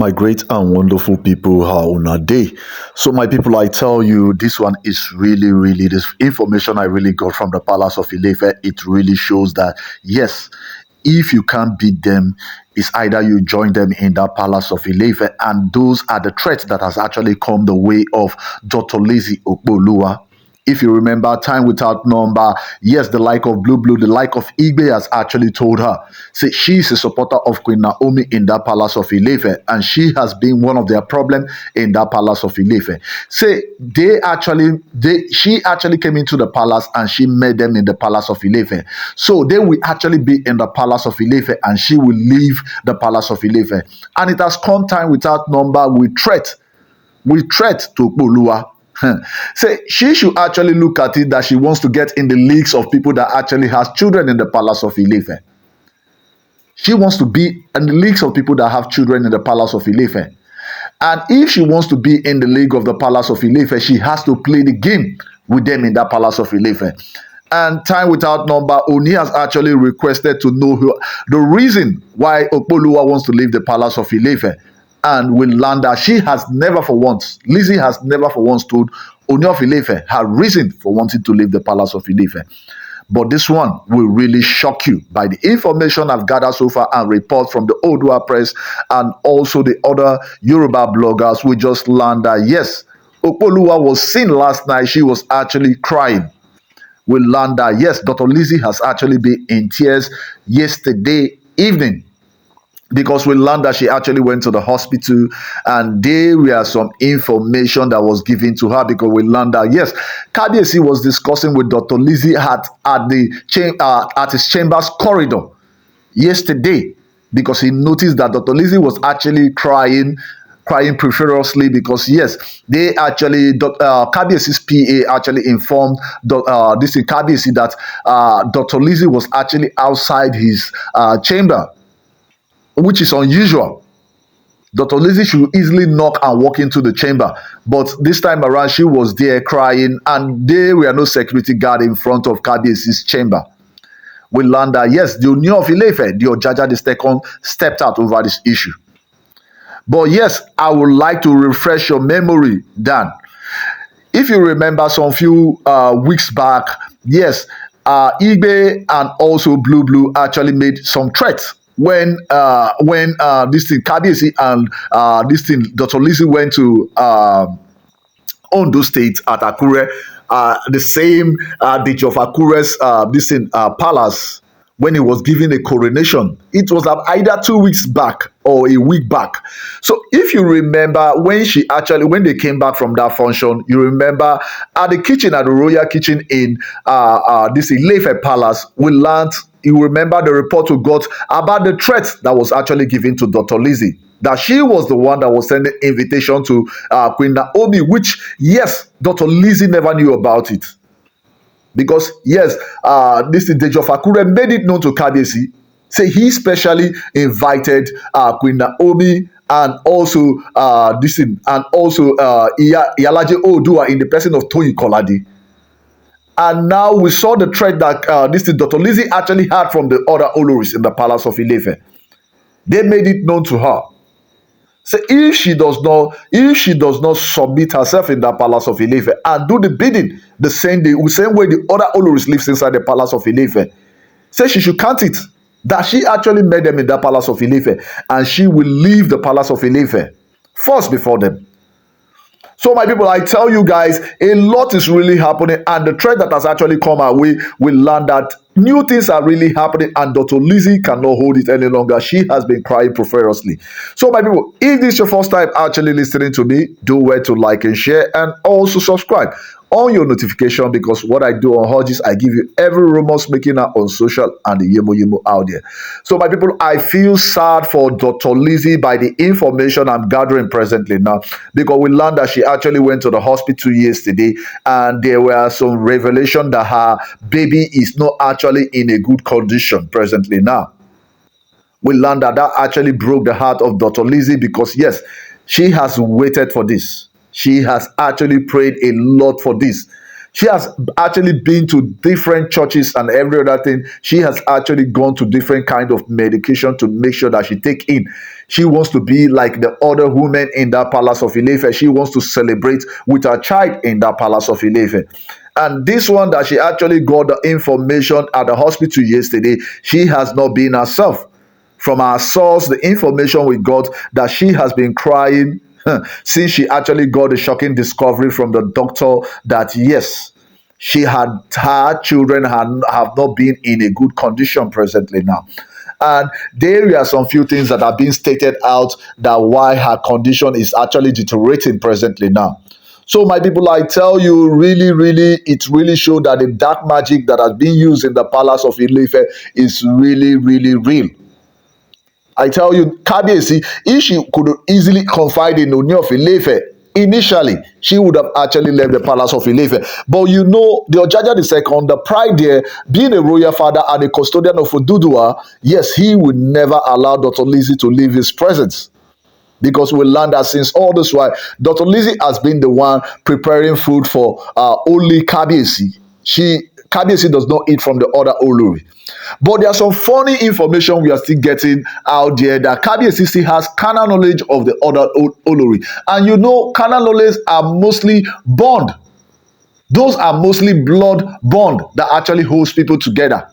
My great and wonderful people, how on a day. So, my people, I tell you, this one is really this information I really got from the Palace of Ilefe. It really shows that yes, if you can't beat them, it's either you join them in that Palace of Ilefe, and those are the threats that has actually come the way of Dr. Lizzie Opeoluwa. If you remember, time without number, yes, the like of Blue, the like of Igbe has actually told her, say she's a supporter of Queen Naomi in that Palace of Ilefe, and she has been one of their problem in that Palace of Ilefe. Say she actually came into the palace and she met them in the Palace of Ilefe. So they will actually be in the Palace of Ilefe and she will leave the Palace of Ilefe. And it has come time without number with threat to Opeoluwa. Say she should actually look at it that she wants to get in the leagues of people that actually has children in the Palace of Ilefe. She wants to be in the leagues of people that have children in the Palace of Ilefe. And if she wants to be in the league of the Palace of Ilefe, she has to play the game with them in that Palace of Ilefe. And time without number, Oni has actually requested to know the reason why Opeoluwa wants to leave the Palace of Ilefe. And will learn that Lizzie has never for once told Ooni of Ife her reason for wanting to leave the Palace of Ife. But this one will really shock you by the information I've gathered so far and reports from the Oodua press and also the other Yoruba bloggers. We just learned that yes, Opeoluwa was seen last night. She was actually crying. We learned that yes, Dr. Lizzie has actually been in tears yesterday evening, because we learned that she actually went to the hospital and there were some information that was given to her, because we learned that yes, Kabiyesi was discussing with Dr. Lizzie at his chambers corridor yesterday, because he noticed that Dr. Lizzie was actually crying profusely, because yes, they actually Kabiyesi's PA actually informed Kabiyesi that Dr. Lizzie was actually outside his chamber, which is unusual. Dr. Lizzie should easily knock and walk into the chamber, but this time around she was there crying and there were no security guard in front of Kabiyesi's chamber. We learned that yes, the Ooni of Ife, the Ojaja II, stepped out over this issue. But yes, I would like to refresh your memory, Dan. If you remember some few weeks back, yes, Igbe and also Blue actually made some threats when this thing Kabiyesi and Dr. Lizzie went to Ondo State at Akure, the same Deji of Akure's palace, when he was given a coronation. It was either 2 weeks back or a week back. So if you remember, when they came back from that function, you remember at the royal kitchen in this Ilefe Palace, we learned. You remember the report we got about the threat that was actually given to Dr. Lizzie, that she was the one that was sending invitation to Queen Naomi, which, yes, Dr. Lizzie never knew about it. Because, yes, this Deji of Akure made it known to Kabiyesi. Say he specially invited Queen Naomi and also Iyalaje Oodua in the person of Toyin Kolade. And now we saw the threat that Dr. Lizzie actually had from the other Oloris in the Palace of Ilefe. They made it known to her. So if she does not submit herself in that Palace of Ilefe and do the bidding the same way the other Oloris lives inside the Palace of Ilefe, say she should count it that she actually met them in that Palace of Ilefe, and she will leave the Palace of Ilefe first before them. So my people, I tell you guys, a lot is really happening, and the threat that has actually come our way, we learn that new things are really happening, and Dr. Lizzie cannot hold it any longer. She has been crying profusely. So my people, if this is your first time actually listening to me, do well to like and share, and also subscribe on your notification, because what I do on Hodges, I give you every rumors making out on social and the yemo out there. So my people, I feel sad for Dr. Lizzie by the information I'm gathering presently now, because we learned that she actually went to the hospital yesterday and there were some revelation that her baby is not actually in a good condition presently now. We learned that actually broke the heart of Dr. Lizzie, because yes, she has waited for this. She has actually prayed a lot for this. She has actually been to different churches and every other thing. She has actually gone to different kind of medication to make sure that she take in. She wants to be like the other women in that palace of Ilefe. She wants to celebrate with her child in that palace of Ilefe. And this one that she actually got the information at the hospital yesterday, she has not been herself. From our source, the information we got that she has been crying since she actually got the shocking discovery from the doctor that yes, she had her children have not been in a good condition presently now. And there are some few things that are being stated out that why her condition is actually deteriorating presently now. So, my people, I tell you, really, really, it really showed that the dark magic that has been used in the palace of Ilefe is really, really real. I tell you, Kabiyesi, if she could easily confide in Ooni of Ife, initially, she would have actually left the palace of Ife. But you know, the Ojaja II, the pride there, being a royal father and a custodian of Oduduwa, yes, he would never allow Dr. Lizzie to leave his presence. Because we learned that since all this while, Dr. Lizzie has been the one preparing food for only Kabiyesi. Kabiyesi does not eat from the other Olori. But there's some funny information we are still getting out there that Kabiyesi still has carnal knowledge of the other Olori. And you know, carnal knowledge are mostly bond. Those are mostly blood bond that actually holds people together.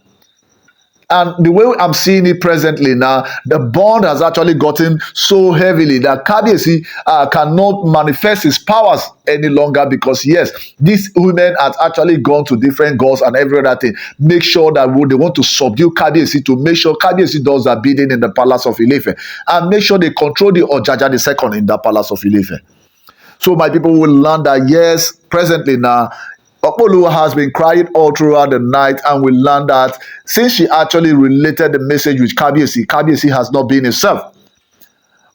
And the way I'm seeing it presently now, the bond has actually gotten so heavily that Kabiyesi cannot manifest his powers any longer because, yes, these women have actually gone to different gods and every other thing. Make sure that they want to subdue Kabiyesi to make sure Kabiyesi does their bidding in the palace of Ilefe and make sure they control the Ojaja II in the palace of Ilefe. So my people will learn that, yes, presently now, Opeoluwa has been crying all throughout the night, and we learned that since she actually related the message with Kabiyesi has not been himself.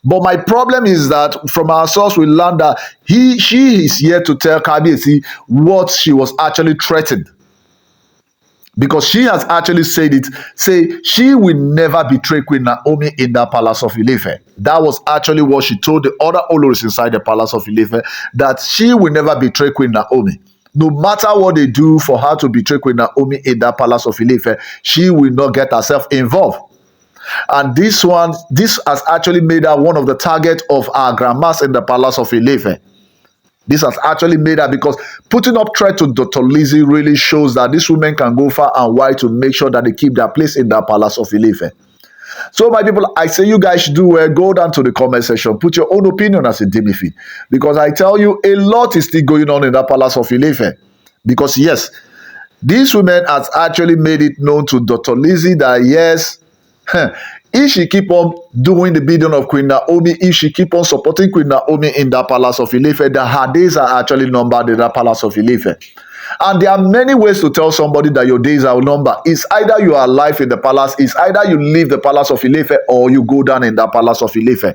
But my problem is that from our source, we learned that she is here to tell Kabiyesi what she was actually threatened. Because she has actually said it, say she will never betray Queen Naomi in the palace of Ilefe. That was actually what she told the other Oloris inside the palace of Ilefe, that she will never betray Queen Naomi. No matter what they do for her to betray Queen Naomi in that palace of Ilefe, she will not get herself involved. And this has actually made her one of the target of our grandmas in the palace of Ilefe. This has actually made her, because putting up threat to Dr. Lizzie really shows that these women can go far and wide to make sure that they keep their place in that palace of Ilefe. So, my people, I say you guys should do well. Go down to the comment section. Put your own opinion as a demifeed. Because I tell you, a lot is still going on in that palace of Ilefe. Because, yes, these women has actually made it known to Dr. Lizzie that, yes, if she keep on doing the bidding of Queen Naomi, if she keep on supporting Queen Naomi in that palace of Ilefe, that her days are actually numbered in that palace of Ilefe. And there are many ways to tell somebody that your days are numbered. It's either you are alive in the palace, it's either you leave the palace of Ilefe, or you go down in that palace of Ilefe.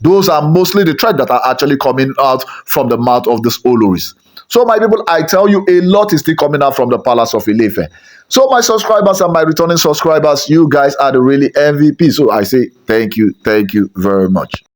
Those are mostly the threats that are actually coming out from the mouth of these Oloris. So, my people, I tell you, a lot is still coming out from the palace of Ilefe. So, my subscribers and my returning subscribers, you guys are the really MVP. So, I say thank you very much.